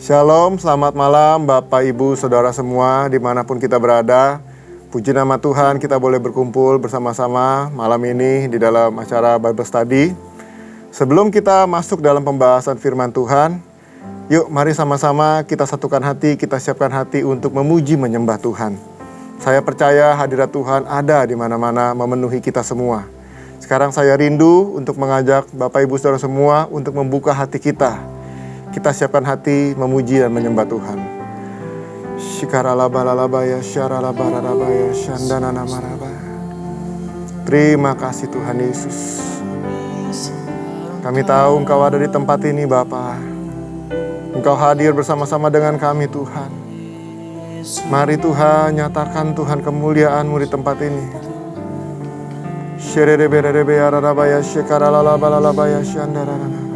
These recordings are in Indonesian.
Shalom, selamat malam Bapak, Ibu, Saudara semua dimanapun kita berada. Puji nama Tuhan, kita boleh berkumpul bersama-sama malam ini di dalam acara Bible Study. Sebelum kita masuk dalam pembahasan firman Tuhan, yuk mari sama-sama kita satukan hati, kita siapkan hati untuk memuji menyembah Tuhan. Saya percaya hadirat Tuhan ada di mana-mana memenuhi kita semua. Sekarang saya rindu untuk mengajak Bapak, Ibu, Saudara semua untuk membuka hati kita. Kita siapkan hati memuji dan menyembah Tuhan. Shikaralabalalabaya syaralabarabaya syandananamarabaya. Terima kasih Tuhan Yesus. Kami tahu Engkau ada di tempat ini Bapa. Engkau hadir bersama-sama dengan kami Tuhan. Mari Tuhan nyatakan Tuhan kemuliaan-Mu di tempat ini. Shererebererebeyarabaya shikaralabalalabaya syandananana.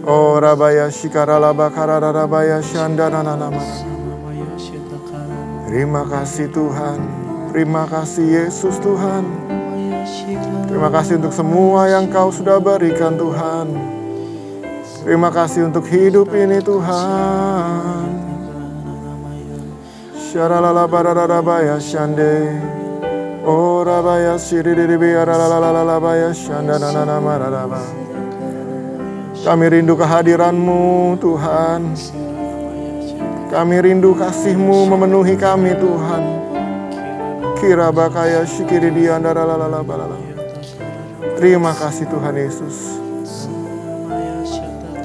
Oh rabaya shikaralaba kararabaya syandananana. Terima kasih Tuhan. Terima kasih Yesus Tuhan. Terima kasih untuk semua yang Kau sudah berikan Tuhan. Terima kasih untuk hidup ini Tuhan. Syaralabararabaya syande. Oh rabaya shiriribiyaralalalabaya syandananana mararaba. Kami rindu kehadiran-Mu Tuhan. Kami rindu kasih-Mu memenuhi kami Tuhan. Kirabakaya shikiridiandaralalalabalala. Terima kasih Tuhan Yesus.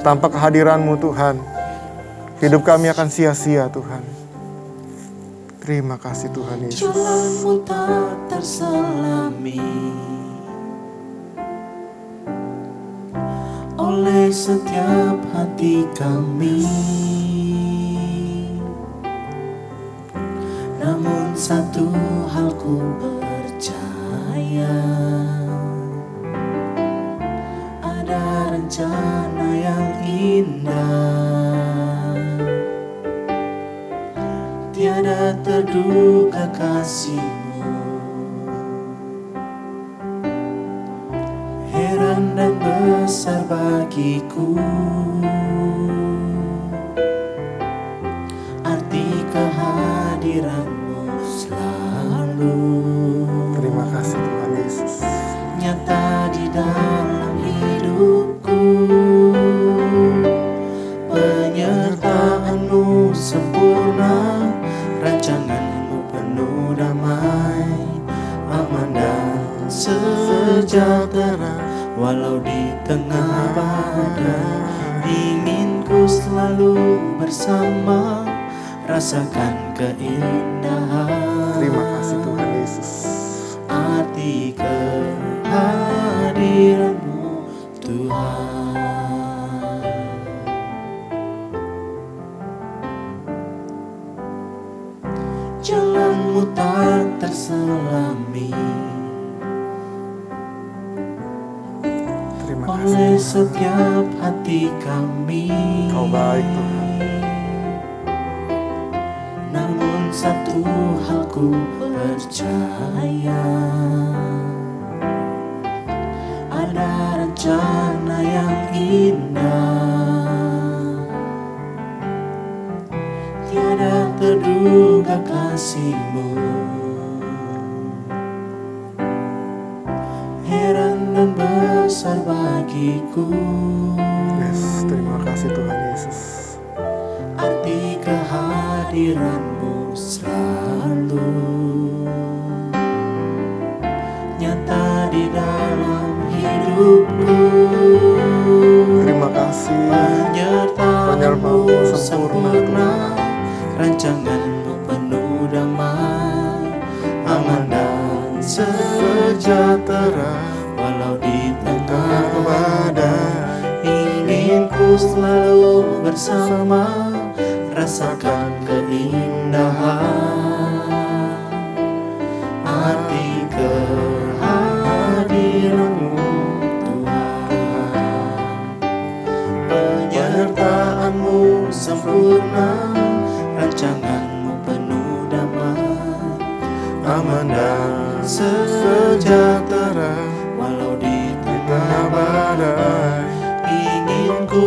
Tanpa kehadiran-Mu Tuhan, hidup kami akan sia-sia Tuhan. Terima kasih Tuhan Yesus. Jalan-Mu tak terselami oleh setiap hati kami. Namun satu hal ku percaya, ada rencana yang indah. Tiada terduga kasih-Mu, heran dan besar bagiku. Arti kehadiran-Mu selalu Terima kasih Tuhan Yesus. nyata di dalam hidupku. Penyertaan-Mu sempurna, rancangan-Mu penuh damai, aman dan sejahtera. Walau di tengah badai, ingin ku selalu bersama, rasakan keindahan. Terima kasih Tuhan Yesus. Arti kehadiran-Mu Tuhan. Jalan-Mu tak terselami Terima oleh kasih. setiap hati kami. Kau baik Tuhan. Namun satu hal ku percaya, ada rencana yang indah. Tiada terduga kasih-Mu, heran dan besar bagiku. Yes, terima kasih Tuhan Yesus. Arti kehadiran-Mu selalu nyata di dalam hidupku. Terima kasih. Penyertaan-Mu sempurna, rancangan-Mu penuh damai, aman dan sejahtera. Walau di tengah badai, ingin ku selalu bersama, rasakan keindahan. Arti kehadiran-Mu Tuhan. Penyertaan-Mu sempurna, rancangan-Mu penuh damai, aman dan sejahtera. Walau di tengah badai, ingin ku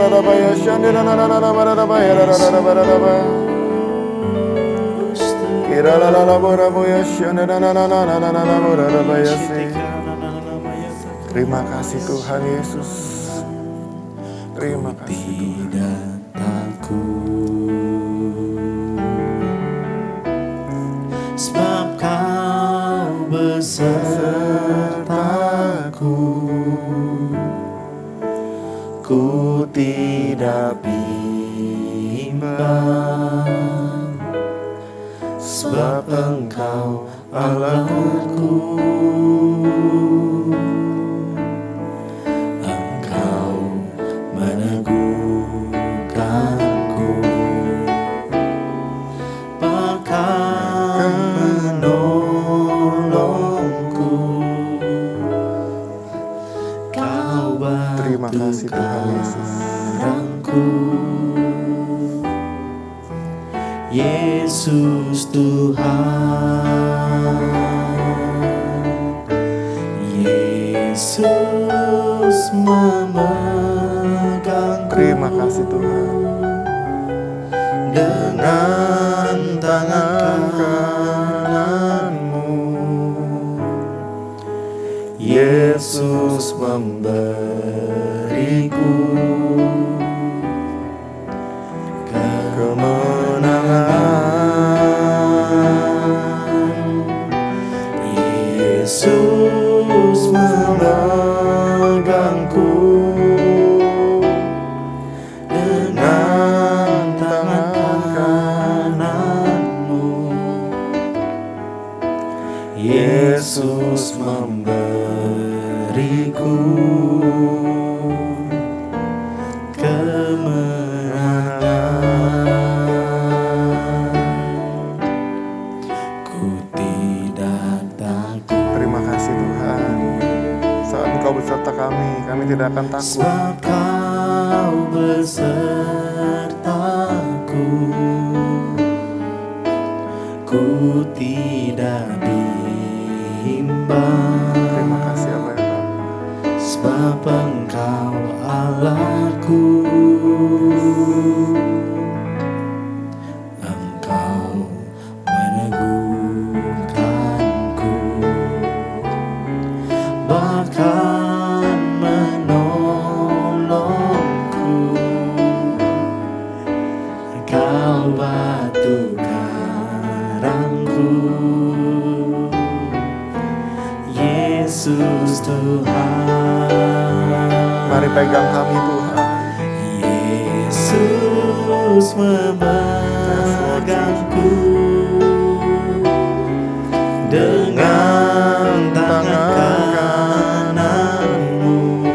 Terima kasih Tuhan Yesus. Terima kasih Tuhan. Tidak takut, sebab Kau besertaku. Ku tidak bimbang, sebab Engkau Allahku. Engkau meneguhkanku, bahkan menolongku. Kau Terima batu kasih Tuhan Yesus. karangku. Yesus Tuhan, Yesus memegangku. Terima kasih Tuhan. Dengan tangan kananmu, Yesus memberiku kemenangan. Yesus memegangku dengan tangan kananmu. Yesus memberiku beserta kami tidak akan takut. Sebab Kau besertaku, ku tidak bimbang. Terima kasih ya Bapak. Sebab Engkau Allahku, Engkau meneguhkanku, bahkan menolongku. Engkau batu karangku, Yesus Tuhan. Mari pegang kami Tuhan. Yesus memegangku dengan tangan kananmu.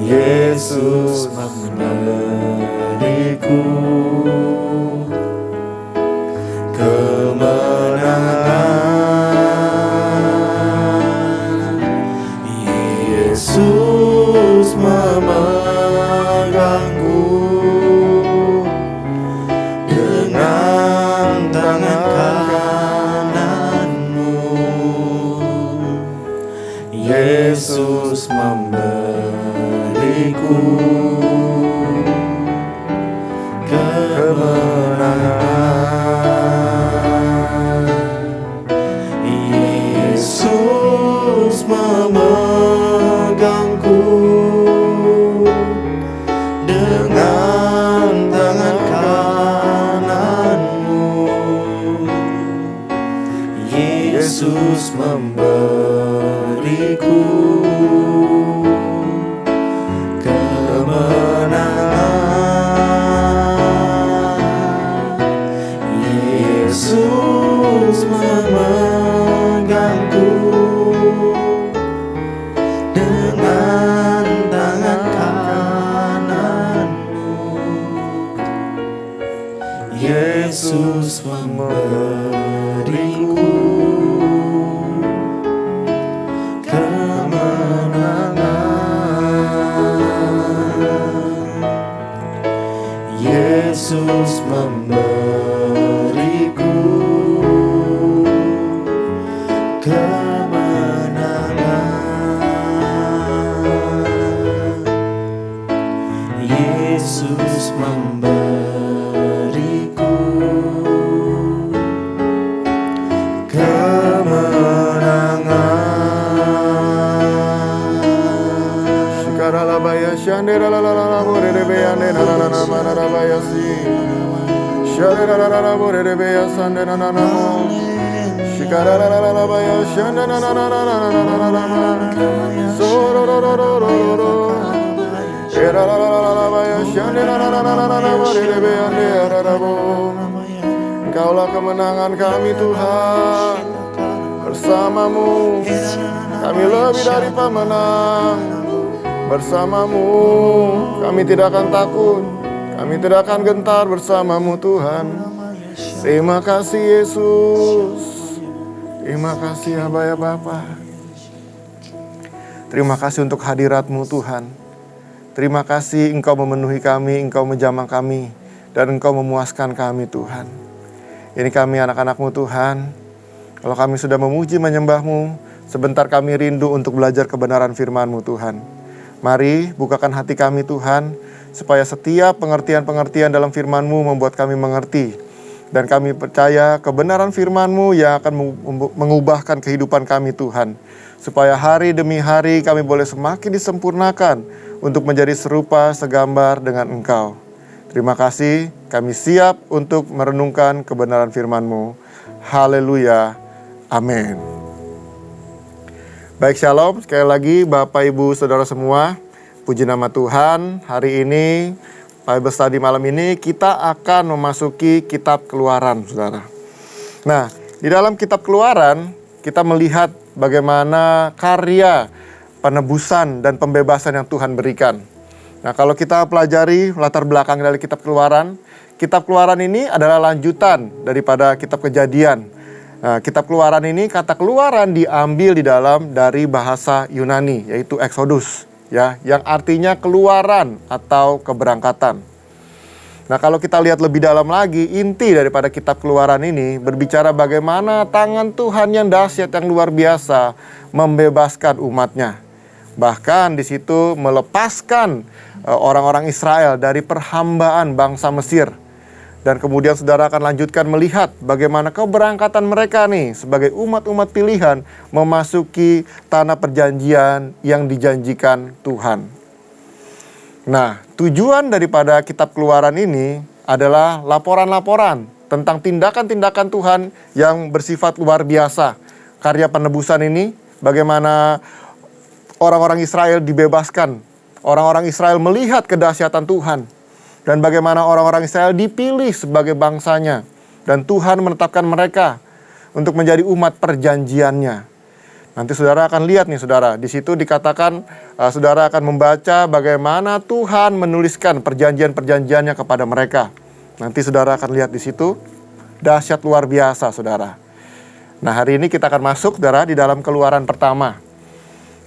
Yesus memberiku kemenangan. Yesus memegangku dengan tangan kananmu. Yesus memberiku kemenangan. Yesus memegangku dengan tangan kananmu. Yesus memberiku kemenangan. Yesus memegangku dengan tangan kananmu. Yesus memberiku kemenangan. Yesus memberiku kemenangan. Yesus memberiku kemenangan. Shikaralabaya shanderalalalala borerebeya nenanana manarabaya si. Shareralalalala borerebeya sandenanana. Shikaralalalabaya shandenanananananananana. Sororororororo. Eralalalabaya shandenananananana borerebeya nerarabo. Engkaulah kemenangan kami Tuhan. Bersamamu kami lebih dari pemenang. Bersamamu kami tidak akan takut, kami tidak akan gentar bersamamu Tuhan. Terima kasih Yesus. Terima kasih ya Bapa. Terima kasih untuk hadirat-Mu Tuhan. Terima kasih Engkau memenuhi kami, Engkau menjamah kami, dan Engkau memuaskan kami Tuhan. Ini kami anak-anak-Mu Tuhan. Kalau kami sudah memuji menyembah-Mu, sebentar kami rindu untuk belajar kebenaran firman-Mu Tuhan. Mari bukakan hati kami Tuhan, supaya setiap pengertian-pengertian dalam firman-Mu membuat kami mengerti. Dan kami percaya kebenaran firman-Mu yang akan mengubahkan kehidupan kami Tuhan. Supaya hari demi hari kami boleh semakin disempurnakan untuk menjadi serupa segambar dengan Engkau. Terima kasih, kami siap untuk merenungkan kebenaran firman-Mu. Haleluya, amin. Baik, shalom. Sekali lagi Bapak, Ibu, Saudara semua, puji nama Tuhan. Hari ini, Bible Study malam ini, kita akan memasuki kitab Keluaran, Saudara. Nah, di dalam kitab Keluaran, kita melihat bagaimana karya penebusan dan pembebasan yang Tuhan berikan. Nah, kalau kita pelajari latar belakang dari kitab Keluaran ini adalah lanjutan daripada kitab Kejadian. Nah, kitab Keluaran ini, kata keluaran diambil dari bahasa Yunani, yaitu Exodus, ya, yang artinya keluaran atau keberangkatan. Nah, kalau kita lihat lebih dalam lagi, inti daripada kitab Keluaran ini berbicara bagaimana tangan Tuhan yang dahsyat, yang luar biasa membebaskan umatnya. Bahkan di situ melepaskan orang-orang Israel dari perhambaan bangsa Mesir. Dan kemudian saudara akan lanjutkan melihat bagaimana keberangkatan mereka nih sebagai umat-umat pilihan memasuki tanah perjanjian yang dijanjikan Tuhan. Nah, tujuan daripada kitab Keluaran ini adalah laporan-laporan tentang tindakan-tindakan Tuhan yang bersifat luar biasa. Karya penebusan ini, bagaimana orang-orang Israel dibebaskan, orang-orang Israel melihat kedahsyatan Tuhan, dan bagaimana orang-orang Israel dipilih sebagai bangsanya, dan Tuhan menetapkan mereka untuk menjadi umat perjanjiannya. Nanti saudara akan lihat nih saudara, di situ dikatakan saudara akan membaca bagaimana Tuhan menuliskan perjanjian-perjanjiannya kepada mereka. Nanti saudara akan lihat di situ, dahsyat luar biasa saudara. Nah, hari ini kita akan masuk saudara di dalam Keluaran pertama.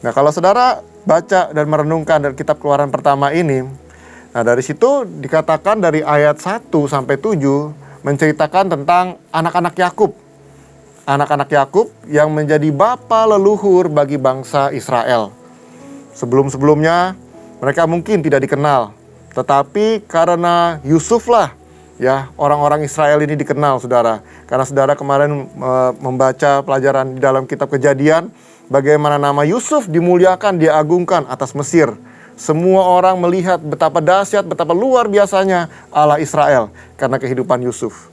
Nah, kalau saudara baca dan merenungkan dari kitab Keluaran pertama ini, nah dari situ dikatakan dari ayat 1 sampai 7 menceritakan tentang anak-anak Yakub. Anak-anak Yakub yang menjadi bapa leluhur bagi bangsa Israel. Sebelum-sebelumnya mereka mungkin tidak dikenal, tetapi karena Yusuf lah ya orang-orang Israel ini dikenal saudara. Karena saudara kemarin membaca pelajaran di dalam kitab Kejadian, bagaimana nama Yusuf dimuliakan, diagungkan atas Mesir. Semua orang melihat betapa dahsyat, betapa luar biasanya Allah Israel karena kehidupan Yusuf.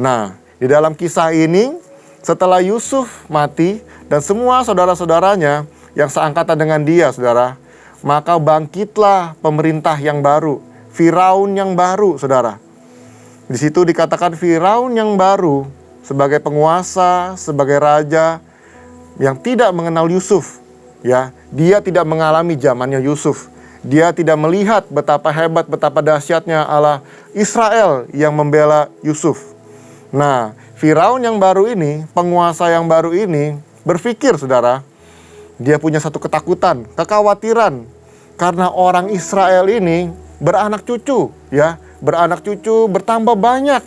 Nah, di dalam kisah ini, setelah Yusuf mati dan semua saudara-saudaranya yang seangkatan dengan dia, saudara, maka bangkitlah pemerintah yang baru, Firaun yang baru, saudara. Di situ dikatakan Firaun yang baru sebagai penguasa, sebagai raja yang tidak mengenal Yusuf, ya. Dia tidak mengalami zamannya Yusuf. Dia tidak melihat betapa hebat, betapa dahsyatnya Allah Israel yang membela Yusuf. Nah, Firaun yang baru ini, penguasa yang baru ini berpikir saudara, dia punya satu ketakutan, kekhawatiran karena orang Israel ini beranak cucu, ya, beranak cucu bertambah banyak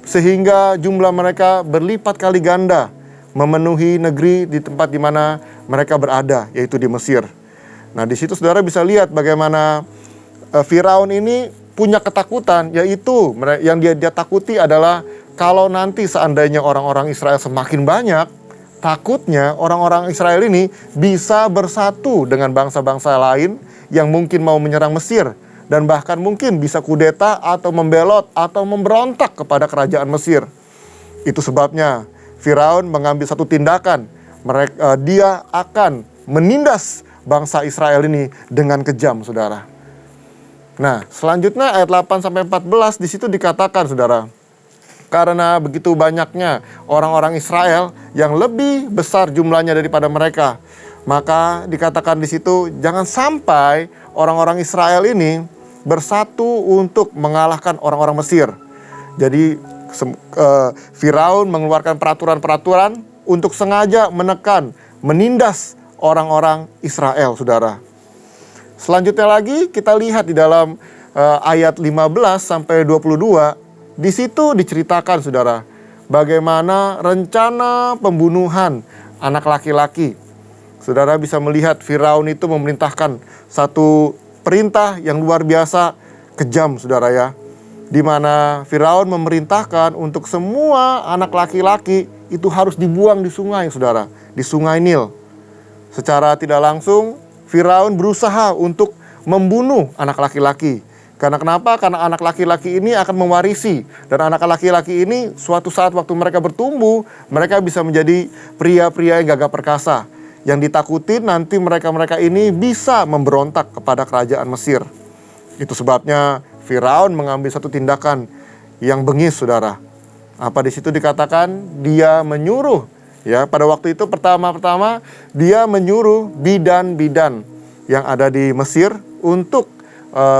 sehingga jumlah mereka berlipat kali ganda memenuhi negeri di tempat di mana mereka berada, yaitu di Mesir. Nah, di situ saudara bisa lihat bagaimana Firaun ini punya ketakutan, yaitu yang dia takuti adalah kalau nanti seandainya orang-orang Israel semakin banyak, takutnya orang-orang Israel ini bisa bersatu dengan bangsa-bangsa lain yang mungkin mau menyerang Mesir. Dan bahkan mungkin bisa kudeta atau membelot atau memberontak kepada kerajaan Mesir. Itu sebabnya Firaun mengambil satu tindakan. Dia akan menindas bangsa Israel ini dengan kejam, saudara. Nah, selanjutnya ayat 8-14 di situ dikatakan, saudara, karena begitu banyaknya orang-orang Israel yang lebih besar jumlahnya daripada mereka, maka dikatakan di situ jangan sampai orang-orang Israel ini bersatu untuk mengalahkan orang-orang Mesir. Jadi Firaun mengeluarkan peraturan-peraturan untuk sengaja menekan, menindas orang-orang Israel, saudara. Selanjutnya lagi kita lihat di dalam ayat 15-22. Di situ diceritakan, saudara, bagaimana rencana pembunuhan anak laki-laki. Saudara bisa melihat Firaun itu memerintahkan satu perintah yang luar biasa kejam, saudara ya. Di mana Firaun memerintahkan untuk semua anak laki-laki itu harus dibuang di sungai, saudara, di sungai Nil. Secara tidak langsung Firaun berusaha untuk membunuh anak laki-laki. Karena kenapa? Karena anak laki-laki ini akan mewarisi. Dan anak laki-laki ini suatu saat waktu mereka bertumbuh, mereka bisa menjadi pria-pria yang gagah perkasa. Yang ditakuti nanti mereka-mereka ini bisa memberontak kepada kerajaan Mesir. Itu sebabnya Firaun mengambil satu tindakan yang bengis, saudara. Apa di situ dikatakan? Dia menyuruh, ya, pada waktu itu pertama-tama dia menyuruh bidan-bidan yang ada di Mesir untuk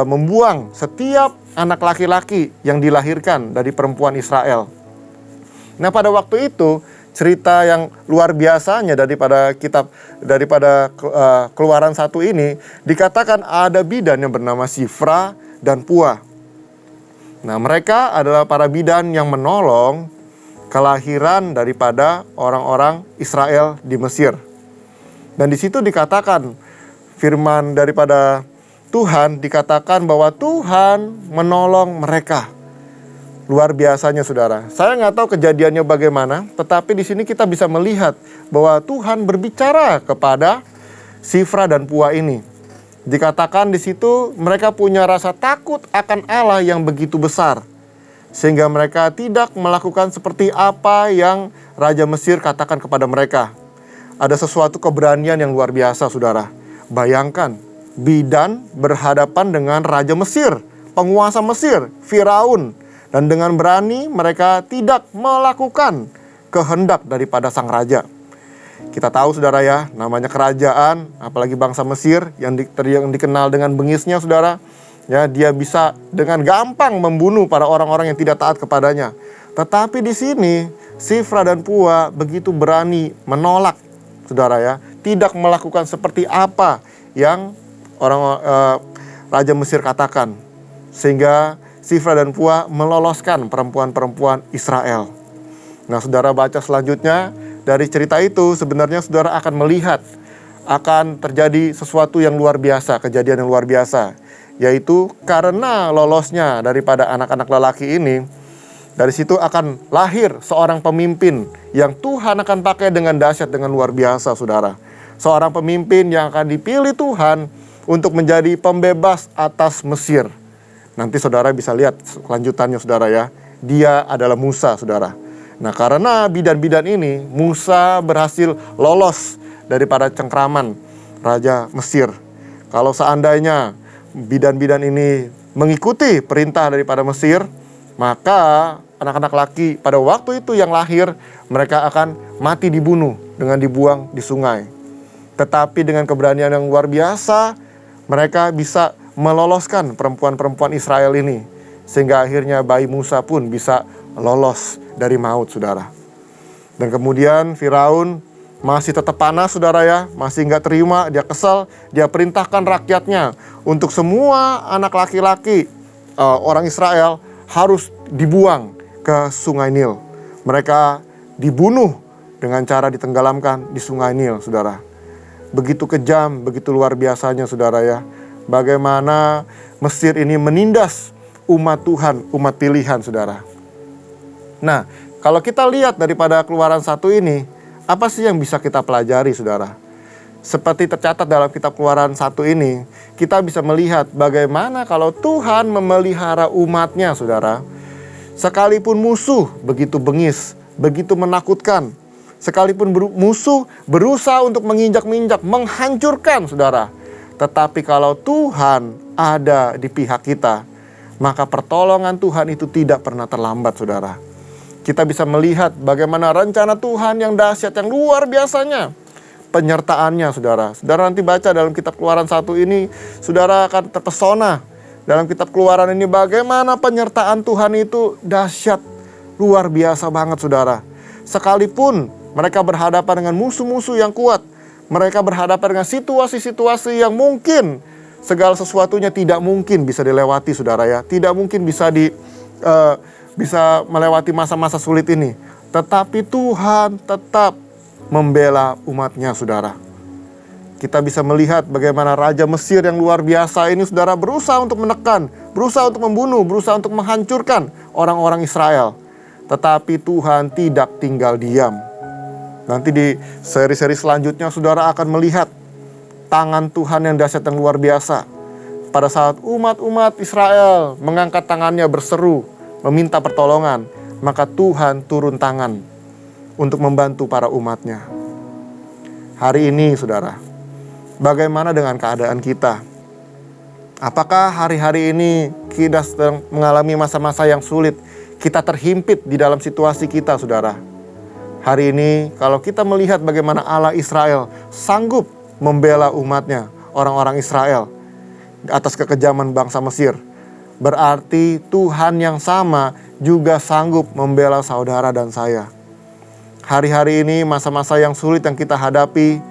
membuang setiap anak laki-laki yang dilahirkan dari perempuan Israel. Nah, pada waktu itu cerita yang luar biasanya daripada Keluaran 1 ini, dikatakan ada bidan yang bernama Shifra dan Pua. Nah, mereka adalah para bidan yang menolong kelahiran daripada orang-orang Israel di Mesir. Dan di situ dikatakan, firman daripada Tuhan dikatakan bahwa Tuhan menolong mereka. Luar biasanya saudara. Saya nggak tahu kejadiannya bagaimana, tetapi di sini kita bisa melihat bahwa Tuhan berbicara kepada Shifra dan Pua ini. Dikatakan di situ mereka punya rasa takut akan Allah yang begitu besar, sehingga mereka tidak melakukan seperti apa yang Raja Mesir katakan kepada mereka. Ada sesuatu keberanian yang luar biasa saudara. Bayangkan, bidan berhadapan dengan Raja Mesir, penguasa Mesir, Firaun. Dan dengan berani mereka tidak melakukan kehendak daripada sang raja. Kita tahu saudara ya, namanya kerajaan, apalagi bangsa Mesir yang dikenal dengan bengisnya saudara. Ya, dia bisa dengan gampang membunuh para orang-orang yang tidak taat kepadanya. Tetapi di sini Shifra dan Pua begitu berani menolak saudara ya, tidak melakukan seperti apa yang Raja Mesir katakan, sehingga Shifra dan Pua meloloskan perempuan-perempuan Israel. Nah, saudara baca selanjutnya dari cerita itu, sebenarnya saudara akan melihat akan terjadi sesuatu yang luar biasa, kejadian yang luar biasa, yaitu karena lolosnya daripada anak-anak lelaki ini, dari situ akan lahir seorang pemimpin yang Tuhan akan pakai dengan dahsyat, dengan luar biasa saudara. Seorang pemimpin yang akan dipilih Tuhan untuk menjadi pembebas atas Mesir. Nanti saudara bisa lihat kelanjutannya saudara ya. Dia adalah Musa saudara. Nah, karena bidan-bidan ini, Musa berhasil lolos daripada cengkraman Raja Mesir. Kalau seandainya bidan-bidan ini mengikuti perintah daripada Mesir, maka anak-anak laki pada waktu itu yang lahir, mereka akan mati dibunuh dengan dibuang di sungai. Tetapi dengan keberanian yang luar biasa, mereka bisa meloloskan perempuan-perempuan Israel ini, sehingga akhirnya bayi Musa pun bisa lolos dari maut saudara. Dan kemudian Firaun masih tetap panas saudara ya, masih nggak terima, dia kesal, dia perintahkan rakyatnya untuk semua anak laki-laki orang Israel harus dibuang ke sungai Nil. Mereka dibunuh dengan cara ditenggelamkan di sungai Nil saudara. Begitu kejam, begitu luar biasanya saudara ya, bagaimana Mesir ini menindas umat Tuhan, umat pilihan saudara. Nah, kalau kita lihat daripada Keluaran 1 ini, apa sih yang bisa kita pelajari saudara? Seperti tercatat dalam kitab Keluaran 1 ini, kita bisa melihat bagaimana kalau Tuhan memelihara umatnya saudara. Sekalipun musuh begitu bengis, begitu menakutkan, sekalipun musuh berusaha untuk menginjak-injak, menghancurkan saudara, tetapi kalau Tuhan ada di pihak kita, maka pertolongan Tuhan itu tidak pernah terlambat saudara. Kita bisa melihat bagaimana rencana Tuhan yang dahsyat, yang luar biasanya, penyertaannya saudara. Saudara nanti baca dalam kitab Keluaran 1 ini, saudara akan terpesona. Dalam kitab Keluaran ini bagaimana penyertaan Tuhan itu dahsyat, luar biasa banget saudara. Sekalipun mereka berhadapan dengan musuh-musuh yang kuat, mereka berhadapan dengan situasi-situasi yang mungkin segala sesuatunya tidak mungkin bisa dilewati saudara ya. Tidak mungkin bisa melewati masa-masa sulit ini. Tetapi Tuhan tetap membela umatnya saudara. Kita bisa melihat bagaimana Raja Mesir yang luar biasa ini saudara berusaha untuk menekan, berusaha untuk membunuh, berusaha untuk menghancurkan orang-orang Israel. Tetapi Tuhan tidak tinggal diam. Nanti di seri-seri selanjutnya saudara akan melihat tangan Tuhan yang dahsyat dan luar biasa. Pada saat umat-umat Israel mengangkat tangannya berseru, meminta pertolongan, maka Tuhan turun tangan untuk membantu para umatnya. Hari ini saudara, bagaimana dengan keadaan kita? Apakah hari-hari ini kita sedang mengalami masa-masa yang sulit? Kita terhimpit di dalam situasi kita saudara. Hari ini kalau kita melihat bagaimana Allah Israel sanggup membela umatnya, orang-orang Israel, atas kekejaman bangsa Mesir, berarti Tuhan yang sama juga sanggup membela saudara dan saya. Hari-hari ini masa-masa yang sulit yang kita hadapi,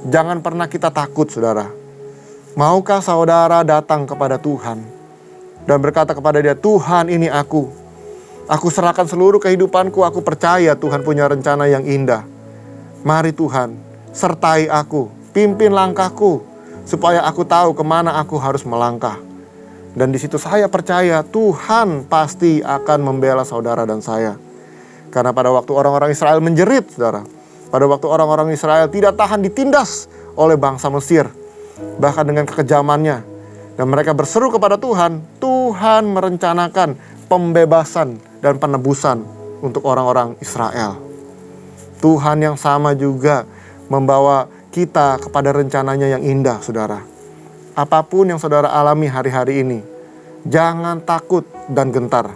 jangan pernah kita takut, saudara. Maukah saudara datang kepada Tuhan dan berkata kepada Dia, Tuhan, ini aku. Aku serahkan seluruh kehidupanku, aku percaya Tuhan punya rencana yang indah. Mari Tuhan, sertai aku, pimpin langkahku, supaya aku tahu kemana aku harus melangkah. Dan di situ saya percaya Tuhan pasti akan membela saudara dan saya. Karena pada waktu orang-orang Israel menjerit, saudara, pada waktu orang-orang Israel tidak tahan ditindas oleh bangsa Mesir, bahkan dengan kekejamannya, dan mereka berseru kepada Tuhan, Tuhan merencanakan pembebasan dan penebusan untuk orang-orang Israel. Tuhan yang sama juga membawa kita kepada rencananya yang indah, saudara. Apapun yang saudara alami hari-hari ini, jangan takut dan gentar.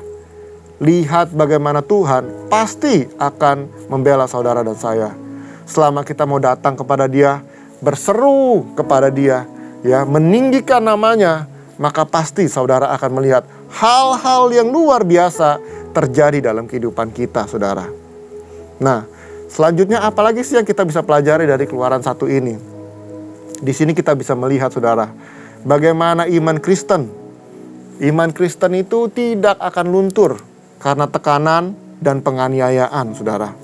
Lihat bagaimana Tuhan pasti akan membela saudara dan saya. Selama kita mau datang kepada Dia, berseru kepada Dia, ya, meninggikan namanya, maka pasti saudara akan melihat hal-hal yang luar biasa terjadi dalam kehidupan kita, saudara. Nah, selanjutnya apalagi sih yang kita bisa pelajari dari Keluaran 1 ini? Di sini kita bisa melihat, saudara, bagaimana iman Kristen. Iman Kristen itu tidak akan luntur karena tekanan dan penganiayaan, saudara.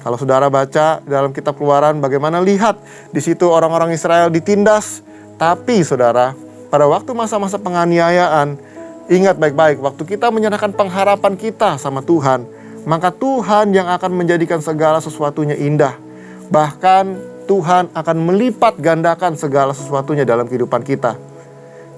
Kalau saudara baca dalam kitab Keluaran, bagaimana lihat di situ orang-orang Israel ditindas. Tapi saudara, pada waktu masa-masa penganiayaan, ingat baik-baik, waktu kita menyerahkan pengharapan kita sama Tuhan, maka Tuhan yang akan menjadikan segala sesuatunya indah. Bahkan Tuhan akan melipat gandakan segala sesuatunya dalam kehidupan kita.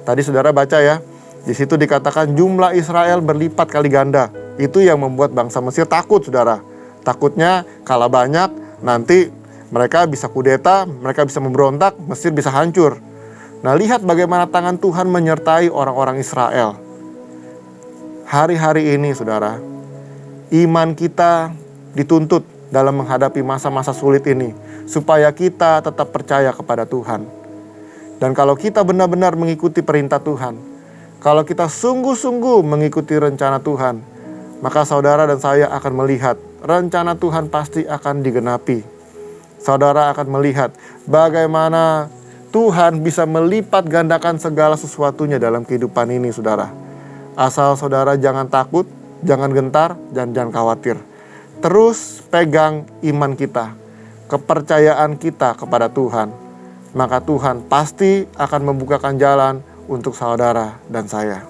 Tadi saudara baca ya, di situ dikatakan jumlah Israel berlipat kali ganda. Itu yang membuat bangsa Mesir takut, saudara. Takutnya kalah banyak, nanti mereka bisa kudeta, mereka bisa memberontak, Mesir bisa hancur. Nah, lihat bagaimana tangan Tuhan menyertai orang-orang Israel. Hari-hari ini, saudara, iman kita dituntut dalam menghadapi masa-masa sulit ini, supaya kita tetap percaya kepada Tuhan. Dan kalau kita benar-benar mengikuti perintah Tuhan, kalau kita sungguh-sungguh mengikuti rencana Tuhan, maka saudara dan saya akan melihat rencana Tuhan pasti akan digenapi. Saudara akan melihat bagaimana Tuhan bisa melipat gandakan segala sesuatunya dalam kehidupan ini, saudara. Asal saudara jangan takut, jangan gentar, dan jangan khawatir. Terus pegang iman kita, kepercayaan kita kepada Tuhan. Maka Tuhan pasti akan membukakan jalan untuk saudara dan saya.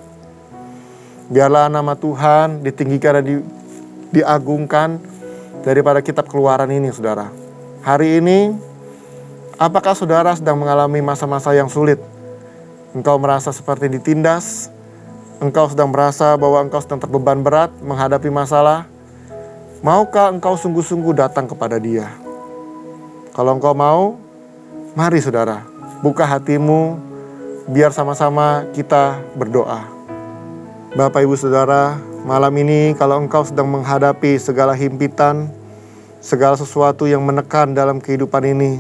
Biarlah nama Tuhan ditinggikan dan diagungkan daripada kitab Keluaran ini, saudara. Hari ini, apakah saudara sedang mengalami masa-masa yang sulit? Engkau merasa seperti ditindas? Engkau sedang merasa bahwa engkau sedang terbeban berat menghadapi masalah? Maukah engkau sungguh-sungguh datang kepada Dia? Kalau engkau mau, mari saudara, buka hatimu, biar sama-sama kita berdoa. Bapak, Ibu, Saudara, malam ini kalau engkau sedang menghadapi segala himpitan, segala sesuatu yang menekan dalam kehidupan ini,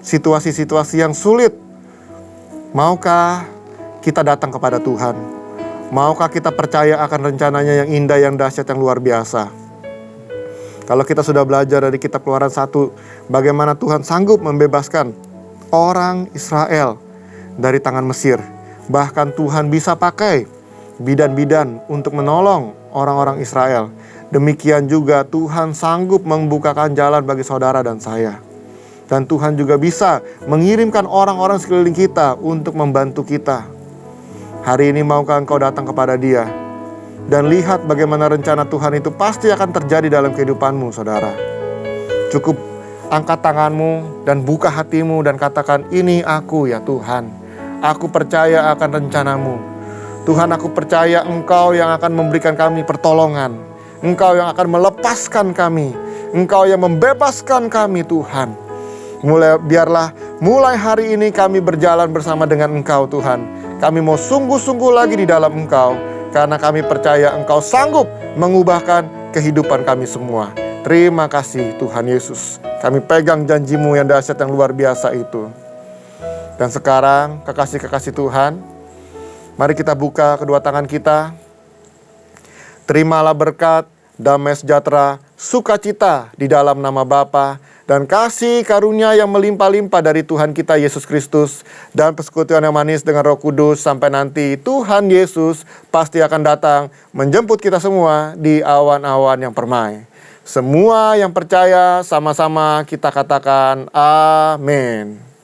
situasi-situasi yang sulit, maukah kita datang kepada Tuhan? Maukah kita percaya akan rencananya yang indah, yang dahsyat, yang luar biasa? Kalau kita sudah belajar dari kitab Keluaran 1, bagaimana Tuhan sanggup membebaskan orang Israel dari tangan Mesir. Bahkan Tuhan bisa pakai bidan-bidan untuk menolong orang-orang Israel. Demikian juga Tuhan sanggup membukakan jalan bagi saudara dan saya. Dan Tuhan juga bisa mengirimkan orang-orang sekeliling kita untuk membantu kita. Hari ini maukah engkau datang kepada Dia dan lihat bagaimana rencana Tuhan itu pasti akan terjadi dalam kehidupanmu, saudara. Cukup angkat tanganmu dan buka hatimu dan katakan, ini aku ya Tuhan. Aku percaya akan rencanamu. Tuhan, aku percaya Engkau yang akan memberikan kami pertolongan. Engkau yang akan melepaskan kami. Engkau yang membebaskan kami, Tuhan. Biarlah mulai hari ini kami berjalan bersama dengan Engkau, Tuhan. Kami mau sungguh-sungguh lagi di dalam Engkau. Karena kami percaya Engkau sanggup mengubahkan kehidupan kami semua. Terima kasih Tuhan Yesus. Kami pegang janji-Mu yang dahsyat, yang luar biasa itu. Dan sekarang, kekasih-kekasih Tuhan, mari kita buka kedua tangan kita. Terimalah berkat damai sejahtera, sukacita di dalam nama Bapa, dan kasih karunia yang melimpah-limpah dari Tuhan kita Yesus Kristus, dan persekutuan yang manis dengan Roh Kudus, sampai nanti Tuhan Yesus pasti akan datang menjemput kita semua di awan-awan yang permai. Semua yang percaya sama-sama kita katakan amin.